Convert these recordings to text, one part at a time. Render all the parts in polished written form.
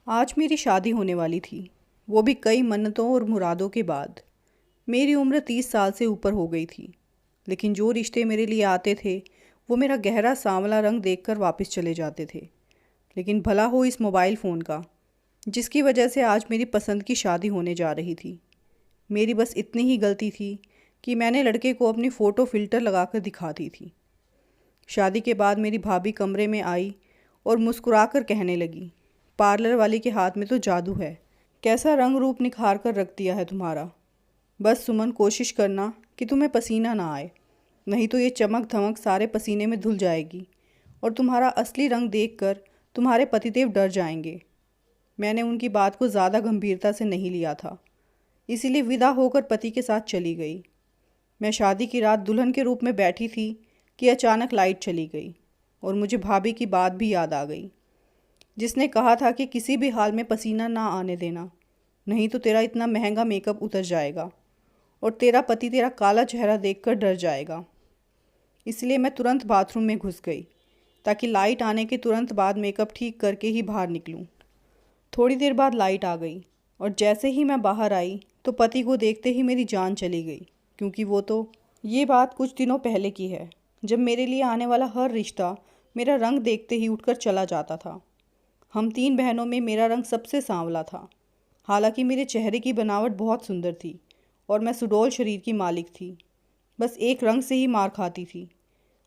आज मेरी शादी होने वाली थी, वो भी कई मन्नतों और मुरादों के बाद। मेरी उम्र 30 साल से ऊपर हो गई थी, लेकिन जो रिश्ते मेरे लिए आते थे वो मेरा गहरा सांवला रंग देखकर वापस चले जाते थे। लेकिन भला हो इस मोबाइल फ़ोन का, जिसकी वजह से आज मेरी पसंद की शादी होने जा रही थी। मेरी बस इतनी ही गलती थी कि मैंने लड़के को अपनी फ़ोटो फ़िल्टर लगाकर दिखा दी थी। शादी के बाद मेरी भाभी कमरे में आई और मुस्कुराकर कहने लगी, पार्लर वाली के हाथ में तो जादू है। कैसा रंग रूप निखार कर रख दिया है तुम्हारा। बस सुमन, कोशिश करना कि तुम्हें पसीना ना आए, नहीं तो ये चमक धमक सारे पसीने में धुल जाएगी और तुम्हारा असली रंग देखकर तुम्हारे पतिदेव डर जाएंगे। मैंने उनकी बात को ज़्यादा गंभीरता से नहीं लिया था, इसीलिए विदा होकर पति के साथ चली गई। मैं शादी की रात दुल्हन के रूप में बैठी थी कि अचानक लाइट चली गई और मुझे भाभी की बात भी याद आ गई, जिसने कहा था कि किसी भी हाल में पसीना ना आने देना, नहीं तो तेरा इतना महंगा मेकअप उतर जाएगा और तेरा पति तेरा काला चेहरा देखकर डर जाएगा। इसलिए मैं तुरंत बाथरूम में घुस गई ताकि लाइट आने के तुरंत बाद मेकअप ठीक करके ही बाहर निकलूं। थोड़ी देर बाद लाइट आ गई और जैसे ही मैं बाहर आई तो पति को देखते ही मेरी जान चली गई, क्योंकि वो तो, ये बात कुछ दिनों पहले की है, जब मेरे लिए आने वाला हर रिश्ता मेरा रंग देखते ही उठकर चला जाता था। हम 3 बहनों में मेरा रंग सबसे सांवला था। हालांकि मेरे चेहरे की बनावट बहुत सुंदर थी और मैं सुडौल शरीर की मालिक थी, बस एक रंग से ही मार खाती थी।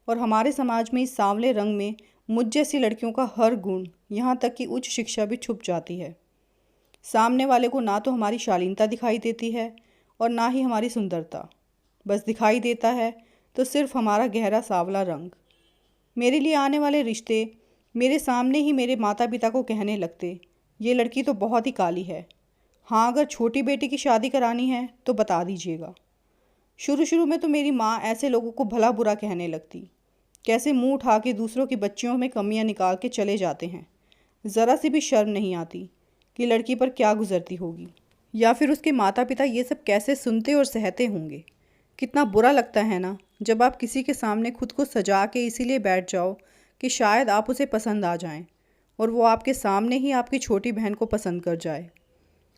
और हमारे समाज में इस सांवले रंग में मुझ जैसी लड़कियों का हर गुण, यहाँ तक कि उच्च शिक्षा भी छुप जाती है। सामने वाले को ना तो हमारी शालीनता दिखाई देती है और ना ही हमारी सुंदरता, बस दिखाई देता है तो सिर्फ हमारा गहरा सांवला रंग। मेरे लिए आने वाले रिश्ते मेरे सामने ही मेरे माता पिता को कहने लगते, ये लड़की तो बहुत ही काली है। हाँ, अगर छोटी बेटी की शादी करानी है तो बता दीजिएगा। शुरू शुरू में तो मेरी माँ ऐसे लोगों को भला बुरा कहने लगती, कैसे मुंह उठा के दूसरों की बच्चियों में कमियां निकाल के चले जाते हैं। ज़रा सी भी शर्म नहीं आती कि लड़की पर क्या गुजरती होगी, या फिर उसके माता पिता ये सब कैसे सुनते और सहते होंगे। कितना बुरा लगता है ना, जब आप किसी के सामने खुद को सजा के इसीलिए बैठ जाओ कि शायद आप उसे पसंद आ जाएं और वो आपके सामने ही आपकी छोटी बहन को पसंद कर जाए।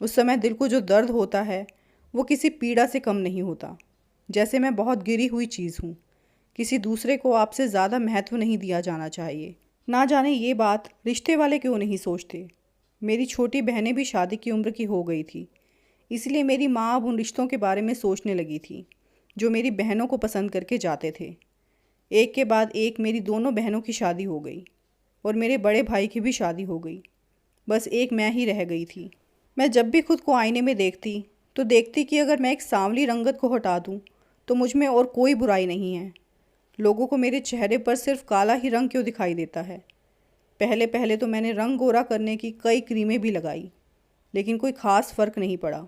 उस समय दिल को जो दर्द होता है वो किसी पीड़ा से कम नहीं होता। जैसे मैं बहुत गिरी हुई चीज़ हूँ, किसी दूसरे को आपसे ज़्यादा महत्व नहीं दिया जाना चाहिए। ना जाने ये बात रिश्ते वाले क्यों नहीं सोचते। मेरी छोटी बहनें भी शादी की उम्र की हो गई थी, इसलिए मेरी माँ अब उन रिश्तों के बारे में सोचने लगी थी जो मेरी बहनों को पसंद करके जाते थे। एक के बाद एक मेरी दोनों बहनों की शादी हो गई और मेरे बड़े भाई की भी शादी हो गई। बस एक मैं ही रह गई थी। मैं जब भी खुद को आईने में देखती तो देखती कि अगर मैं एक सांवली रंगत को हटा दूं तो मुझ में और कोई बुराई नहीं है। लोगों को मेरे चेहरे पर सिर्फ काला ही रंग क्यों दिखाई देता है। पहले पहले तो मैंने रंग गोरा करने की कई क्रीमें भी लगाई, लेकिन कोई ख़ास फ़र्क नहीं पड़ा।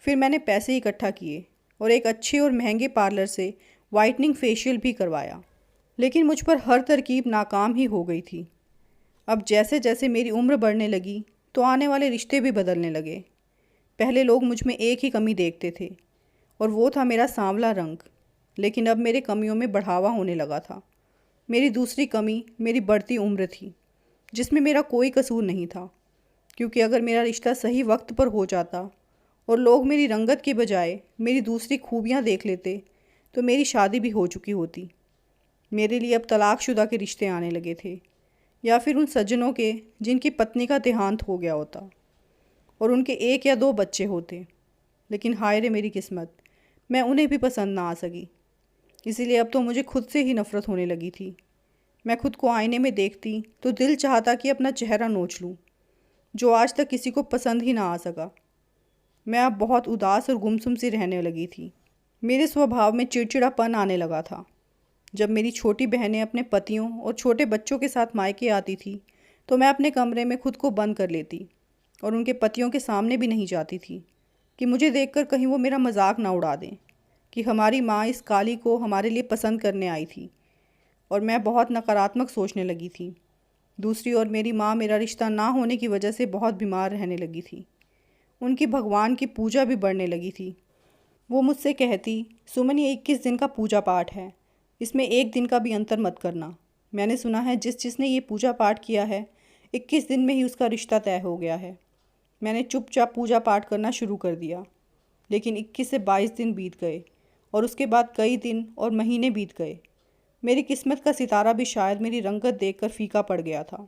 फिर मैंने पैसे इकट्ठा किए और एक अच्छे और महंगे पार्लर से वाइटनिंग फेशियल भी करवाया, लेकिन मुझ पर हर तरकीब नाकाम ही हो गई थी। अब जैसे जैसे मेरी उम्र बढ़ने लगी तो आने वाले रिश्ते भी बदलने लगे। पहले लोग मुझ में एक ही कमी देखते थे और वो था मेरा सांवला रंग, लेकिन अब मेरे कमियों में बढ़ावा होने लगा था। मेरी दूसरी कमी मेरी बढ़ती उम्र थी, जिसमें मेरा कोई कसूर नहीं था, क्योंकि अगर मेरा रिश्ता सही वक्त पर हो जाता और लोग मेरी रंगत के बजाय मेरी दूसरी खूबियाँ देख लेते तो मेरी शादी भी हो चुकी होती। मेरे लिए अब तलाकशुदा के रिश्ते आने लगे थे, या फिर उन सज्जनों के जिनकी पत्नी का देहांत हो गया होता और उनके 1 या 2 बच्चे होते। लेकिन हाय रे मेरी किस्मत, मैं उन्हें भी पसंद ना आ सकी। इसीलिए अब तो मुझे खुद से ही नफ़रत होने लगी थी। मैं खुद को आईने में देखती तो दिल चाहता कि अपना चेहरा नोच लूँ, जो आज तक किसी को पसंद ही ना आ सका। मैं अब बहुत उदास और गुमसुम सी रहने लगी थी। मेरे स्वभाव में चिड़चिड़ापन आने लगा था। जब मेरी छोटी बहनें अपने पतियों और छोटे बच्चों के साथ मायके आती थी तो मैं अपने कमरे में खुद को बंद कर लेती और उनके पतियों के सामने भी नहीं जाती थी कि मुझे देखकर कहीं वो मेरा मजाक ना उड़ा दें कि हमारी माँ इस काली को हमारे लिए पसंद करने आई थी। और मैं बहुत नकारात्मक सोचने लगी थी। दूसरी ओर मेरी माँ मेरा रिश्ता ना होने की वजह से बहुत बीमार रहने लगी थी। उनकी भगवान की पूजा भी बढ़ने लगी थी। वो मुझसे कहती, सुमन, ये 21 दिन का पूजा पाठ है, इसमें एक दिन का भी अंतर मत करना। मैंने सुना है जिसने ये पूजा पाठ किया है 21 दिन में ही उसका रिश्ता तय हो गया है। मैंने चुपचाप पूजा पाठ करना शुरू कर दिया, लेकिन 21 से 22 दिन बीत गए और उसके बाद कई दिन और महीने बीत गए। मेरी किस्मत का सितारा भी शायद मेरी रंगत देखकर फीका पड़ गया था।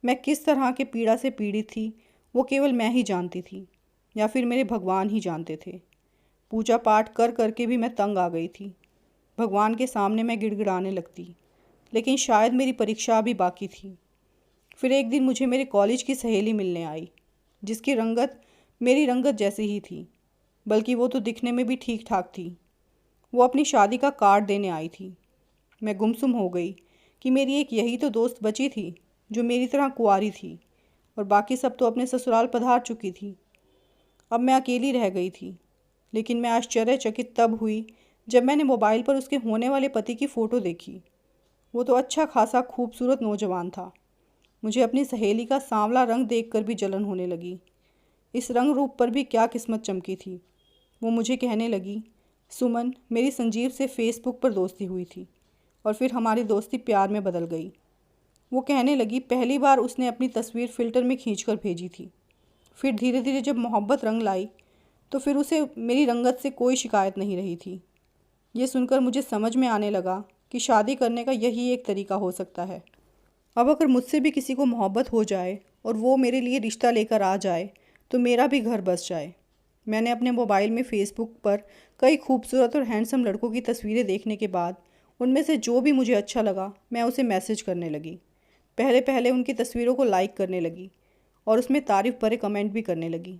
मैं किस तरह के पीड़ा से पीड़ित थी वो केवल मैं ही जानती थी, या फिर मेरे भगवान ही जानते थे। पूजा पाठ कर करके भी मैं तंग आ गई थी। भगवान के सामने मैं गिड़गिड़ाने लगती, लेकिन शायद मेरी परीक्षा अभी बाकी थी। फिर एक दिन मुझे मेरे कॉलेज की सहेली मिलने आई, जिसकी रंगत मेरी रंगत जैसी ही थी, बल्कि वो तो दिखने में भी ठीक ठाक थी। वो अपनी शादी का कार्ड देने आई थी। मैं गुमसुम हो गई कि मेरी एक यही तो दोस्त बची थी जो मेरी तरह कुंवारी थी, और बाकी सब तो अपने ससुराल पधार चुकी थी। अब मैं अकेली रह गई थी। लेकिन मैं आश्चर्यचकित तब हुई जब मैंने मोबाइल पर उसके होने वाले पति की फ़ोटो देखी। वो तो अच्छा खासा खूबसूरत नौजवान था। मुझे अपनी सहेली का सांवला रंग देखकर भी जलन होने लगी। इस रंग रूप पर भी क्या किस्मत चमकी थी। वो मुझे कहने लगी, सुमन, मेरी संजीव से फेसबुक पर दोस्ती हुई थी और फिर हमारी दोस्ती प्यार में बदल गई। वो कहने लगी, पहली बार उसने अपनी तस्वीर फ़िल्टर में खींचकर भेजी थी। फिर धीरे धीरे जब मोहब्बत रंग लाई तो फिर उसे मेरी रंगत से कोई शिकायत नहीं रही थी। ये सुनकर मुझे समझ में आने लगा कि शादी करने का यही एक तरीका हो सकता है। अब अगर मुझसे भी किसी को मोहब्बत हो जाए और वो मेरे लिए रिश्ता लेकर आ जाए तो मेरा भी घर बस जाए। मैंने अपने मोबाइल में फ़ेसबुक पर कई खूबसूरत और हैंडसम लड़कों की तस्वीरें देखने के बाद उनमें से जो भी मुझे अच्छा लगा मैं उसे मैसेज करने लगी। पहले पहले उनकी तस्वीरों को लाइक करने लगी और उसमें तारीफ़ भरे कमेंट भी करने लगी,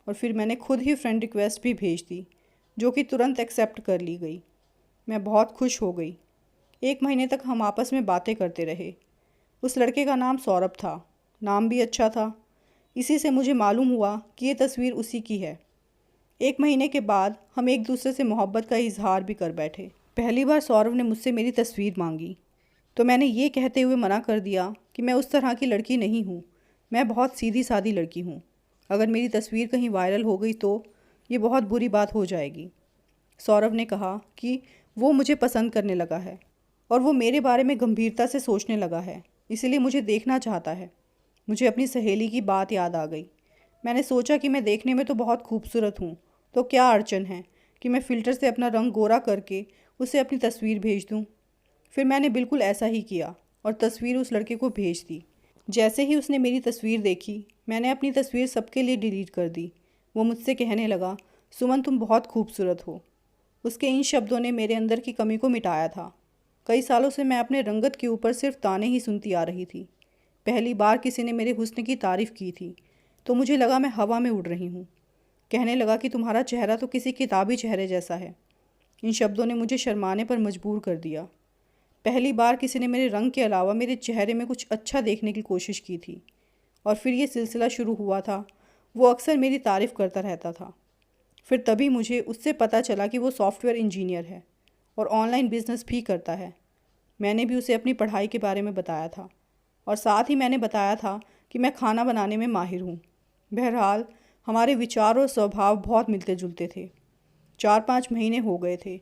और फिर मैंने खुद ही फ्रेंड रिक्वेस्ट भी भेज दी, जो कि तुरंत एक्सेप्ट कर ली गई। मैं बहुत खुश हो गई। 1 महीने तक हम आपस में बातें करते रहे। उस लड़के का नाम सौरभ था। नाम भी अच्छा था। इसी से मुझे मालूम हुआ कि ये तस्वीर उसी की है। 1 महीने के बाद हम एक दूसरे से मोहब्बत का इजहार भी कर बैठे। पहली बार सौरभ ने मुझसे मेरी तस्वीर मांगी तो मैंने ये कहते हुए मना कर दिया कि मैं उस तरह की लड़की नहीं हूँ। मैं बहुत सीधी सादी लड़की हूँ। अगर मेरी तस्वीर कहीं वायरल हो गई तो ये बहुत बुरी बात हो जाएगी। सौरभ ने कहा कि वो मुझे पसंद करने लगा है और वो मेरे बारे में गंभीरता से सोचने लगा है, इसलिए मुझे देखना चाहता है। मुझे अपनी सहेली की बात याद आ गई। मैंने सोचा कि मैं देखने में तो बहुत खूबसूरत हूँ, तो क्या अड़चन है कि मैं फ़िल्टर से अपना रंग गोरा करके उसे अपनी तस्वीर भेज दूँ। फिर मैंने बिल्कुल ऐसा ही किया और तस्वीर उस लड़के को भेज दी। जैसे ही उसने मेरी तस्वीर देखी, मैंने अपनी तस्वीर सबके लिए डिलीट कर दी। वो मुझसे कहने लगा, सुमन, तुम बहुत खूबसूरत हो। उसके इन शब्दों ने मेरे अंदर की कमी को मिटाया था। कई सालों से मैं अपने रंगत के ऊपर सिर्फ ताने ही सुनती आ रही थी। पहली बार किसी ने मेरे हुस्न की तारीफ़ की थी तो मुझे लगा मैं हवा में उड़ रही हूँ। कहने लगा कि तुम्हारा चेहरा तो किसी किताबी चेहरे जैसा है। इन शब्दों ने मुझे शर्माने पर मजबूर कर दिया। पहली बार किसी ने मेरे रंग के अलावा मेरे चेहरे में कुछ अच्छा देखने की कोशिश की थी, और फिर ये सिलसिला शुरू हुआ था। वो अक्सर मेरी तारीफ़ करता रहता था। फिर तभी मुझे उससे पता चला कि वो सॉफ्टवेयर इंजीनियर है और ऑनलाइन बिजनेस भी करता है। मैंने भी उसे अपनी पढ़ाई के बारे में बताया था और साथ ही मैंने बताया था कि मैं खाना बनाने में माहिर हूँ। बहरहाल हमारे विचार और स्वभाव बहुत मिलते जुलते थे। 4-5 महीने हो गए थे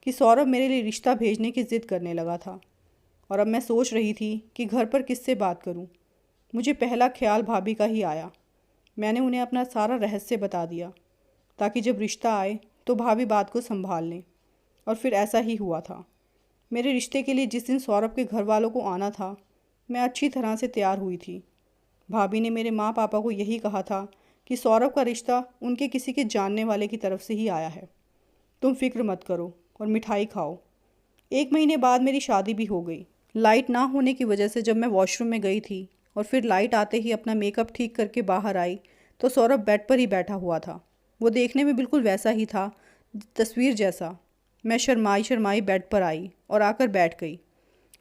कि सौरभ मेरे लिए रिश्ता भेजने की ज़िद करने लगा था, और अब मैं सोच रही थी कि घर पर किससे बात करूं। मुझे पहला ख्याल भाभी का ही आया। मैंने उन्हें अपना सारा रहस्य बता दिया ताकि जब रिश्ता आए तो भाभी बात को संभाल लें, और फिर ऐसा ही हुआ था। मेरे रिश्ते के लिए जिस दिन सौरभ के घर वालों को आना था, मैं अच्छी तरह से तैयार हुई थी। भाभी ने मेरे माँ पापा को यही कहा था कि सौरभ का रिश्ता उनके किसी के जानने वाले की तरफ से ही आया है। तुम फिक्र मत करो और मिठाई खाओ। 1 महीने बाद मेरी शादी भी हो गई। लाइट ना होने की वजह से जब मैं वॉशरूम में गई थी और फिर लाइट आते ही अपना मेकअप ठीक करके बाहर आई तो सौरभ बेड पर ही बैठा हुआ था। वो देखने में बिल्कुल वैसा ही था, तस्वीर जैसा। मैं शर्माई शर्माई बेड पर आई और आकर बैठ गई।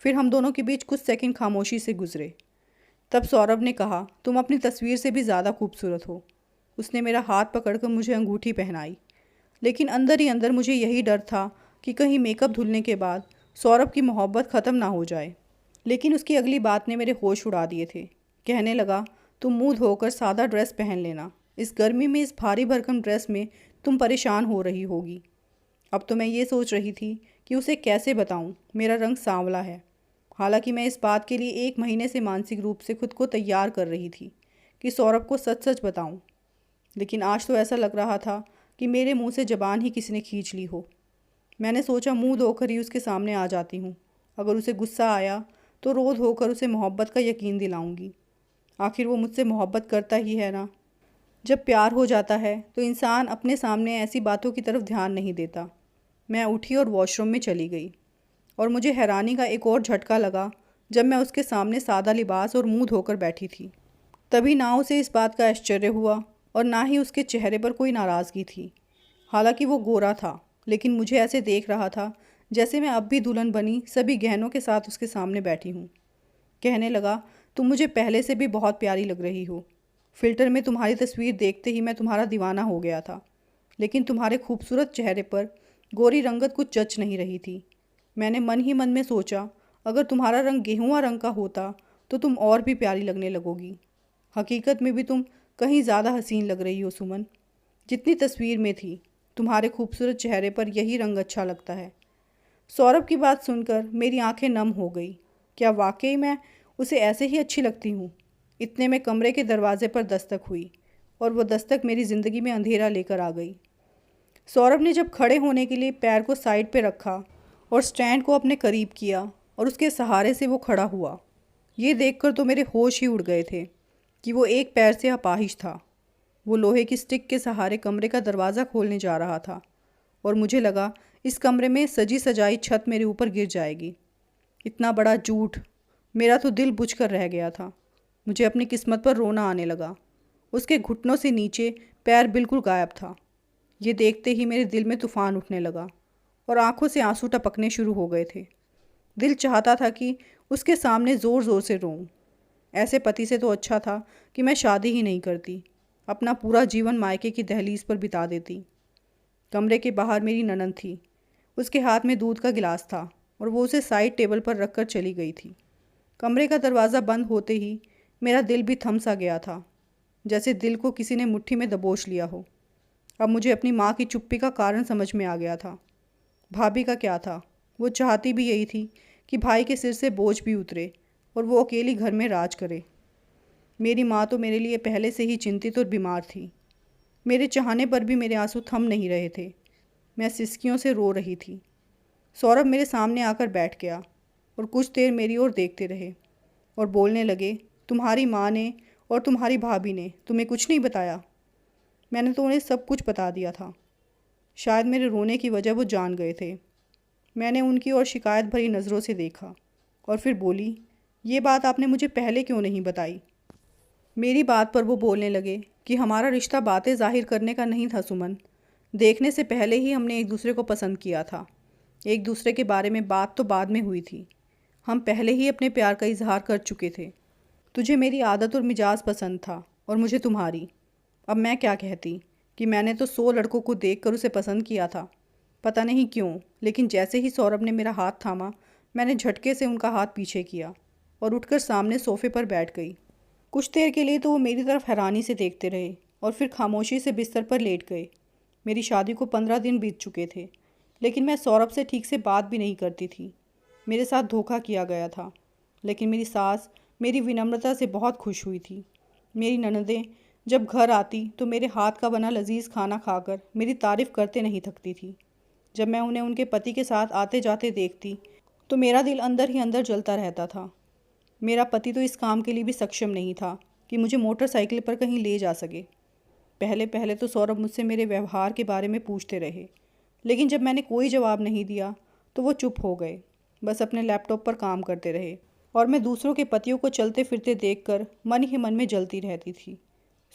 फिर हम दोनों के बीच कुछ सेकंड खामोशी से गुजरे। तब सौरभ ने कहा, तुम अपनी तस्वीर से भी ज़्यादा खूबसूरत हो। उसने मेरा हाथ पकड़कर मुझे अंगूठी पहनाई, लेकिन अंदर ही अंदर मुझे यही डर था कि कहीं मेकअप धुलने के बाद सौरभ की मोहब्बत ख़त्म ना हो जाए। लेकिन उसकी अगली बात ने मेरे होश उड़ा दिए थे। कहने लगा, तुम मुँह धोकर सादा ड्रेस पहन लेना। इस गर्मी में इस भारी भरकम ड्रेस में तुम परेशान हो रही होगी। अब तो मैं ये सोच रही थी कि उसे कैसे बताऊं मेरा रंग सांवला है हालांकि मैं इस बात के लिए 1 महीने से मानसिक रूप से खुद को तैयार कर रही थी कि सौरभ को सच सच बताऊं। लेकिन आज तो ऐसा लग रहा था कि मेरे मुंह से ज़बान ही किसी ने खींच ली हो। मैंने सोचा मुंह धोकर ही उसके सामने आ जाती हूँ। अगर उसे गुस्सा आया तो रो धोकर उसे मोहब्बत का यकीन दिलाऊंगी। आखिर वो मुझसे मोहब्बत करता ही है ना। जब प्यार हो जाता है तो इंसान अपने सामने ऐसी बातों की तरफ ध्यान नहीं देता। मैं उठी और वॉशरूम में चली गई और मुझे हैरानी का एक और झटका लगा जब मैं उसके सामने सादा लिबास और मुंह धोकर बैठी थी। तभी ना उसे इस बात का आश्चर्य हुआ और ना ही उसके चेहरे पर कोई नाराज़गी थी। हालांकि वो गोरा था, लेकिन मुझे ऐसे देख रहा था जैसे मैं अब भी दुल्हन बनी सभी गहनों के साथ उसके सामने बैठी हूँ। कहने लगा, तुम मुझे पहले से भी बहुत प्यारी लग रही हो। फ़िल्टर में तुम्हारी तस्वीर देखते ही मैं तुम्हारा दीवाना हो गया था, लेकिन तुम्हारे खूबसूरत चेहरे पर गोरी रंगत कुछ जच नहीं रही थी। मैंने मन ही मन में सोचा, अगर तुम्हारा रंग गेहुआ रंग का होता तो तुम और भी प्यारी लगने लगोगी। हकीकत में भी तुम कहीं ज़्यादा हसीन लग रही हो सुमन, जितनी तस्वीर में थी। तुम्हारे खूबसूरत चेहरे पर यही रंग अच्छा लगता है। सौरभ की बात सुनकर मेरी आंखें नम हो गई। क्या वाकई मैं उसे ऐसे ही अच्छी लगती हूँ? इतने में कमरे के दरवाजे पर दस्तक हुई और वह दस्तक मेरी ज़िंदगी में अंधेरा लेकर आ गई। सौरभ ने जब खड़े होने के लिए पैर को साइड पे रखा और स्टैंड को अपने करीब किया और उसके सहारे से वो खड़ा हुआ, ये देखकर तो मेरे होश ही उड़ गए थे कि वो एक पैर से अपाहिज था। वो लोहे की स्टिक के सहारे कमरे का दरवाज़ा खोलने जा रहा था और मुझे लगा इस कमरे में सजी सजाई छत मेरे ऊपर गिर जाएगी। इतना बड़ा झूठ! मेरा तो दिल बुझ कर रह गया था। मुझे अपनी किस्मत पर रोना आने लगा। उसके घुटनों से नीचे पैर बिल्कुल गायब था। ये देखते ही मेरे दिल में तूफान उठने लगा और आंखों से आंसू टपकने शुरू हो गए थे। दिल चाहता था कि उसके सामने ज़ोर ज़ोर से रोऊं। ऐसे पति से तो अच्छा था कि मैं शादी ही नहीं करती, अपना पूरा जीवन मायके की दहलीज पर बिता देती। कमरे के बाहर मेरी ननद थी। उसके हाथ में दूध का गिलास था और वो उसे साइड टेबल पर रखकर चली गई थी। कमरे का दरवाज़ा बंद होते ही मेरा दिल भी थम सा गया था, जैसे दिल को किसी ने मुट्ठी में दबोच लिया हो। अब मुझे अपनी माँ की चुप्पी का कारण समझ में आ गया था। भाभी का क्या था, वो चाहती भी यही थी कि भाई के सिर से बोझ भी उतरे और वो अकेली घर में राज करे। मेरी माँ तो मेरे लिए पहले से ही चिंतित और बीमार थी। मेरे चाहने पर भी मेरे आंसू थम नहीं रहे थे। मैं सिसकियों से रो रही थी। सौरभ मेरे सामने आकर बैठ गया और कुछ देर मेरी ओर देखते रहे और बोलने लगे, तुम्हारी माँ ने और तुम्हारी भाभी ने तुम्हें कुछ नहीं बताया? मैंने तो उन्हें सब कुछ बता दिया था। शायद मेरे रोने की वजह वो जान गए थे। मैंने उनकी ओर शिकायत भरी नज़रों से देखा और फिर बोली, ये बात आपने मुझे पहले क्यों नहीं बताई? मेरी बात पर वो बोलने लगे कि हमारा रिश्ता बातें जाहिर करने का नहीं था सुमन। देखने से पहले ही हमने एक दूसरे को पसंद किया था। एक दूसरे के बारे में बात तो बाद में हुई थी। हम पहले ही अपने प्यार का इजहार कर चुके थे। तुझे मेरी आदत और मिजाज पसंद था और मुझे तुम्हारी। अब मैं क्या कहती कि मैंने तो 100 लड़कों को देखकर उसे पसंद किया था। पता नहीं क्यों, लेकिन जैसे ही सौरभ ने मेरा हाथ थामा, मैंने झटके से उनका हाथ पीछे किया और उठकर सामने सोफे पर बैठ गई। कुछ देर के लिए तो वो मेरी तरफ हैरानी से देखते रहे और फिर खामोशी से बिस्तर पर लेट गए। मेरी शादी को 15 दिन बीत चुके थे, लेकिन मैं सौरभ से ठीक से बात भी नहीं करती थी। मेरे साथ धोखा किया गया था, लेकिन मेरी सास मेरी विनम्रता से बहुत खुश हुई थी। मेरी ननदें जब घर आती तो मेरे हाथ का बना लजीज खाना खाकर मेरी तारीफ़ करते नहीं थकती थी। जब मैं उन्हें उनके पति के साथ आते जाते देखती तो मेरा दिल अंदर ही अंदर जलता रहता था। मेरा पति तो इस काम के लिए भी सक्षम नहीं था कि मुझे मोटरसाइकिल पर कहीं ले जा सके। पहले पहले तो सौरभ मुझसे मेरे व्यवहार के बारे में पूछते रहे, लेकिन जब मैंने कोई जवाब नहीं दिया तो वो चुप हो गए, बस अपने लैपटॉप पर काम करते रहे और मैं दूसरों के पतियों को चलते फिरते देखकर मन ही मन में जलती रहती थी।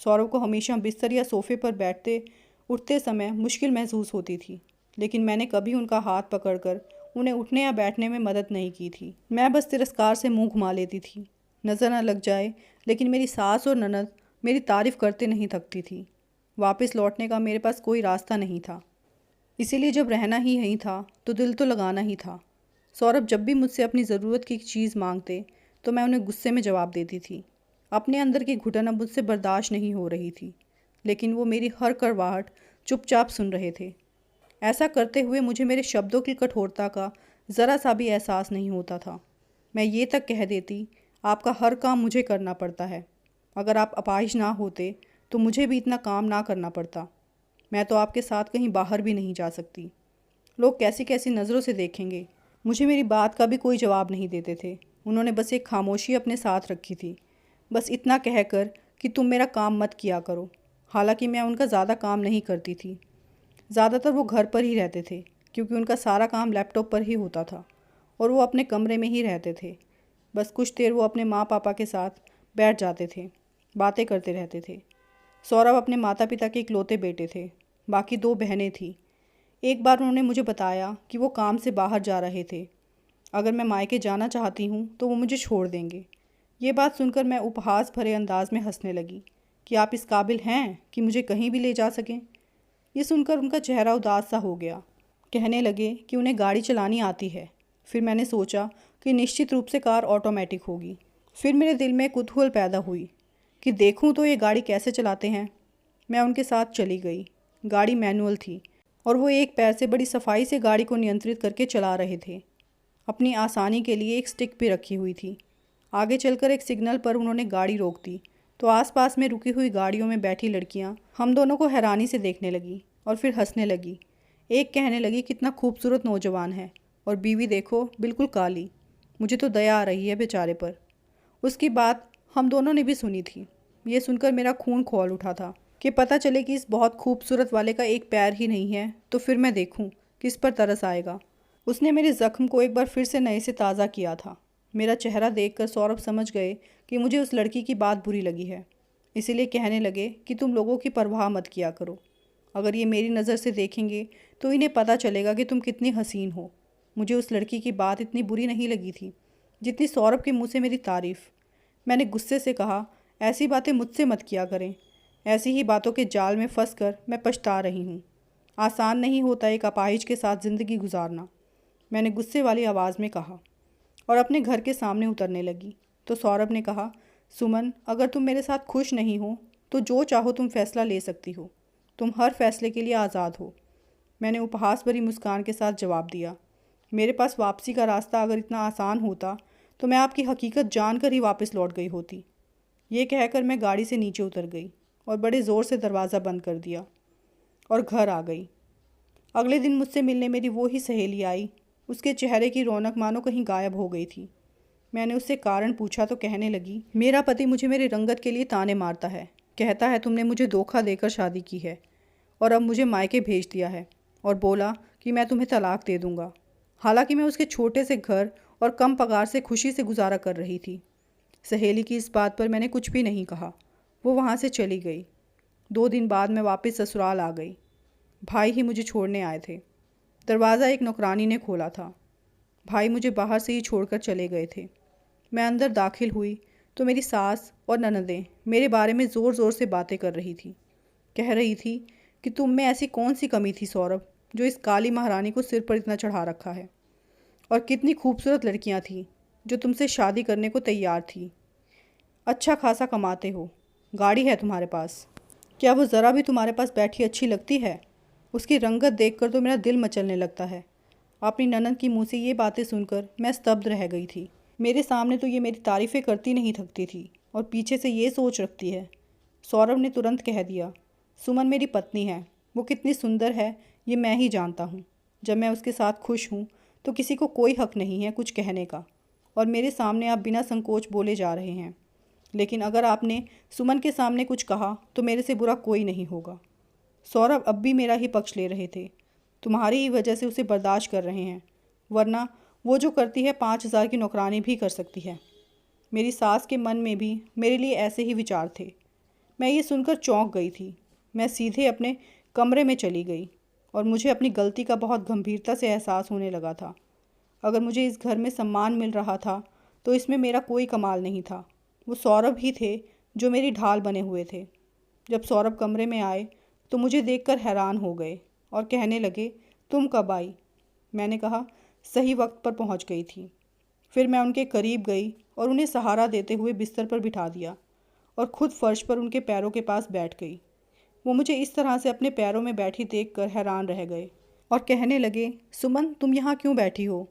सौरभ को हमेशा बिस्तर या सोफे पर बैठते उठते समय मुश्किल महसूस होती थी, लेकिन मैंने कभी उनका हाथ पकड़कर उन्हें उठने या बैठने में मदद नहीं की थी। मैं बस तिरस्कार से मुंह घुमा लेती थी, नज़र न लग जाए, लेकिन मेरी सास और ननद मेरी तारीफ़ करते नहीं थकती थी। वापस लौटने का मेरे पास कोई रास्ता नहीं था, इसीलिए जब रहना ही यहीं था तो दिल तो लगाना ही था। सौरभ जब भी मुझसे अपनी ज़रूरत की चीज़ मांगते तो मैं उन्हें गुस्से में जवाब देती थी। अपने अंदर की घुटन अब मुझसे बर्दाश्त नहीं हो रही थी, लेकिन वो मेरी हर करवाहट चुपचाप सुन रहे थे। ऐसा करते हुए मुझे मेरे शब्दों की कठोरता का ज़रा सा भी एहसास नहीं होता था। मैं ये तक कह देती, आपका हर काम मुझे करना पड़ता है। अगर आप अपाहिज ना होते तो मुझे भी इतना काम ना करना पड़ता। मैं तो आपके साथ कहीं बाहर भी नहीं जा सकती। लोग कैसी कैसी नज़रों से देखेंगे। मुझे मेरी बात का भी कोई जवाब नहीं देते थे। उन्होंने बस एक खामोशी अपने साथ रखी थी, बस इतना कहकर कि तुम मेरा काम मत किया करो। हालांकि मैं उनका ज़्यादा काम नहीं करती थी। ज़्यादातर वो घर पर ही रहते थे, क्योंकि उनका सारा काम लैपटॉप पर ही होता था और वो अपने कमरे में ही रहते थे। बस कुछ देर वो अपने माँ पापा के साथ बैठ जाते थे, बातें करते रहते थे। सौरभ अपने माता पिता के इकलौते बेटे थे, बाकी 2 बहनें थीं। एक बार उन्होंने मुझे बताया कि वो काम से बाहर जा रहे थे। अगर मैं मायके जाना चाहती हूँ तो वो मुझे छोड़ देंगे। ये बात सुनकर मैं उपहास भरे अंदाज में हंसने लगी कि आप इस काबिल हैं कि मुझे कहीं भी ले जा सकें। ये सुनकर उनका चेहरा उदास सा हो गया। कहने लगे कि उन्हें गाड़ी चलानी आती है। फिर मैंने सोचा कि निश्चित रूप से कार ऑटोमेटिक होगी। फिर मेरे दिल में कुतूहल पैदा हुई कि देखूं तो ये गाड़ी कैसे चलाते हैं। मैं उनके साथ चली गई। गाड़ी मैनुअल थी और वो एक पैर से बड़ी सफाई से गाड़ी को नियंत्रित करके चला रहे थे। अपनी आसानी के लिए एक स्टिक भी रखी हुई थी। आगे चलकर एक सिग्नल पर उन्होंने गाड़ी रोक दी तो आसपास में रुकी हुई गाड़ियों में बैठी लड़कियां हम दोनों को हैरानी से देखने लगी और फिर हंसने लगी। एक कहने लगी, कितना खूबसूरत नौजवान है, और बीवी देखो बिल्कुल काली। मुझे तो दया आ रही है बेचारे पर। उसकी बात हम दोनों ने भी सुनी थी। ये सुनकर मेरा खून खौल उठा था कि पता चले कि इस बहुत खूबसूरत वाले का एक पैर ही नहीं है तो फिर मैं देखूं किस पर तरस आएगा। उसने मेरे ज़ख्म को एक बार फिर से नए से ताज़ा किया था। मेरा चेहरा देखकर सौरभ समझ गए कि मुझे उस लड़की की बात बुरी लगी है। इसीलिए कहने लगे कि तुम लोगों की परवाह मत किया करो। अगर ये मेरी नज़र से देखेंगे तो इन्हें पता चलेगा कि तुम कितनी हसीन हो। मुझे उस लड़की की बात इतनी बुरी नहीं लगी थी जितनी सौरभ के मुंह से मेरी तारीफ़। मैंने गुस्से से कहा, ऐसी बातें मुझसे मत किया करें। ऐसी ही बातों के जाल में फंस कर मैं पछता रही हूँ। आसान नहीं होता एक अपाहिज के साथ ज़िंदगी गुजारना, मैंने गुस्से वाली आवाज़ में कहा और अपने घर के सामने उतरने लगी। तो सौरभ ने कहा, सुमन, अगर तुम मेरे साथ खुश नहीं हो तो जो चाहो तुम फ़ैसला ले सकती हो। तुम हर फैसले के लिए आज़ाद हो। मैंने उपहास भरी मुस्कान के साथ जवाब दिया, मेरे पास वापसी का रास्ता अगर इतना आसान होता तो मैं आपकी हकीकत जानकर ही वापस लौट गई होती। ये कहकर मैं गाड़ी से नीचे उतर गई और बड़े ज़ोर से दरवाज़ा बंद कर दिया और घर आ गई। अगले दिन मुझसे मिलने मेरी वो ही सहेली आई। उसके चेहरे की रौनक मानो कहीं गायब हो गई थी। मैंने उससे कारण पूछा तो कहने लगी, मेरा पति मुझे मेरी रंगत के लिए ताने मारता है। कहता है तुमने मुझे धोखा देकर शादी की है और अब मुझे मायके भेज दिया है, और बोला कि मैं तुम्हें तलाक दे दूँगा। हालांकि मैं उसके छोटे से घर और कम पगार से खुशी से गुजारा कर रही थी। सहेली की इस बात पर मैंने कुछ भी नहीं कहा। वो वहाँ से चली गई। 2 दिन बाद मैं वापस ससुराल आ गई। भाई ही मुझे छोड़ने आए थे। दरवाज़ा एक नौकरानी ने खोला था। भाई मुझे बाहर से ही छोड़कर चले गए थे। मैं अंदर दाखिल हुई तो मेरी सास और ननदें मेरे बारे में ज़ोर ज़ोर से बातें कर रही थी। कह रही थी कि तुम में ऐसी कौन सी कमी थी सौरभ, जो इस काली महारानी को सिर पर इतना चढ़ा रखा है। और कितनी खूबसूरत लड़कियां थीं जो तुमसे शादी करने को तैयार थी। अच्छा खासा कमाते हो, गाड़ी है तुम्हारे पास, क्या वो ज़रा भी तुम्हारे पास बैठी अच्छी लगती है? उसकी रंगत देखकर तो मेरा दिल मचलने लगता है। अपनी ननद की मुंह से ये बातें सुनकर मैं स्तब्ध रह गई थी। मेरे सामने तो ये मेरी तारीफ़ें करती नहीं थकती थी और पीछे से ये सोच रखती है। सौरभ ने तुरंत कह दिया, सुमन मेरी पत्नी है, वो कितनी सुंदर है ये मैं ही जानता हूँ। जब मैं उसके साथ खुश हूँ तो किसी को कोई हक नहीं है कुछ कहने का, और मेरे सामने आप बिना संकोच बोले जा रहे हैं। लेकिन अगर आपने सुमन के सामने कुछ कहा तो मेरे से बुरा कोई नहीं होगा। सौरभ अब भी मेरा ही पक्ष ले रहे थे। तुम्हारी ही वजह से उसे बर्दाश्त कर रहे हैं, वरना वो जो करती है 5,000 की नौकरानी भी कर सकती है। मेरी सास के मन में भी मेरे लिए ऐसे ही विचार थे। मैं ये सुनकर चौंक गई थी। मैं सीधे अपने कमरे में चली गई और मुझे अपनी गलती का बहुत गंभीरता से एहसास होने लगा था। अगर मुझे इस घर में सम्मान मिल रहा था तो इसमें मेरा कोई कमाल नहीं था। वो सौरभ ही थे जो मेरी ढाल बने हुए थे। जब सौरभ कमरे में आए तो मुझे देखकर हैरान हो गए और कहने लगे, तुम कब आई? मैंने कहा, सही वक्त पर पहुंच गई थी। फिर मैं उनके करीब गई और उन्हें सहारा देते हुए बिस्तर पर बिठा दिया और खुद फर्श पर उनके पैरों के पास बैठ गई। वो मुझे इस तरह से अपने पैरों में बैठी देखकर हैरान रह गए और कहने लगे, सुमन तुम यहाँ क्यों बैठी हो?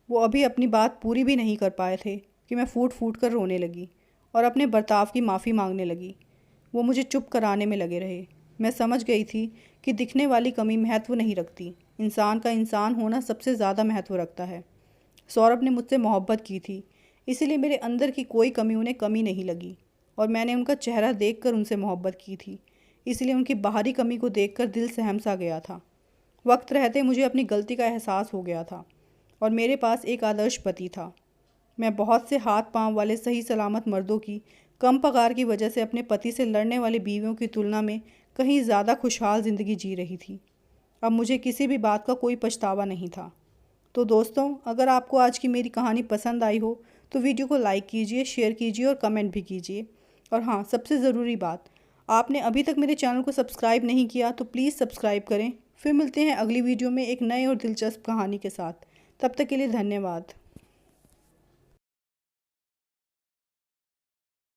वो अभी अपनी बात पूरी भी नहीं कर पाए थे कि मैं फूट फूट कर रोने लगी और अपने बर्ताव की माफ़ी मांगने लगी। वो मुझे चुप कराने में लगे रहे। मैं समझ गई थी कि दिखने वाली कमी महत्व नहीं रखती, इंसान का इंसान होना सबसे ज़्यादा महत्व रखता है। सौरभ ने मुझसे मोहब्बत की थी, इसीलिए मेरे अंदर की कोई कमी उन्हें कमी नहीं लगी और मैंने उनका चेहरा देखकर उनसे मोहब्बत की थी, इसलिए उनकी बाहरी कमी को देखकर दिल सहम सा गया था। वक्त रहते मुझे अपनी गलती का एहसास हो गया था और मेरे पास एक आदर्श पति था। मैं बहुत से हाथ पांव वाले सही सलामत मर्दों की कम पगार की वजह से अपने पति से लड़ने वाली बीवियों की तुलना में कहीं ज़्यादा खुशहाल ज़िंदगी जी रही थी। अब मुझे किसी भी बात का कोई पछतावा नहीं था। तो दोस्तों, अगर आपको आज की मेरी कहानी पसंद आई हो तो वीडियो को लाइक कीजिए, शेयर कीजिए और कमेंट भी कीजिए। और हाँ, सबसे ज़रूरी बात, आपने अभी तक मेरे चैनल को सब्सक्राइब नहीं किया तो प्लीज़ सब्सक्राइब करें। फिर मिलते हैं अगली वीडियो में एक नए और दिलचस्प कहानी के साथ। तब तक के लिए धन्यवाद।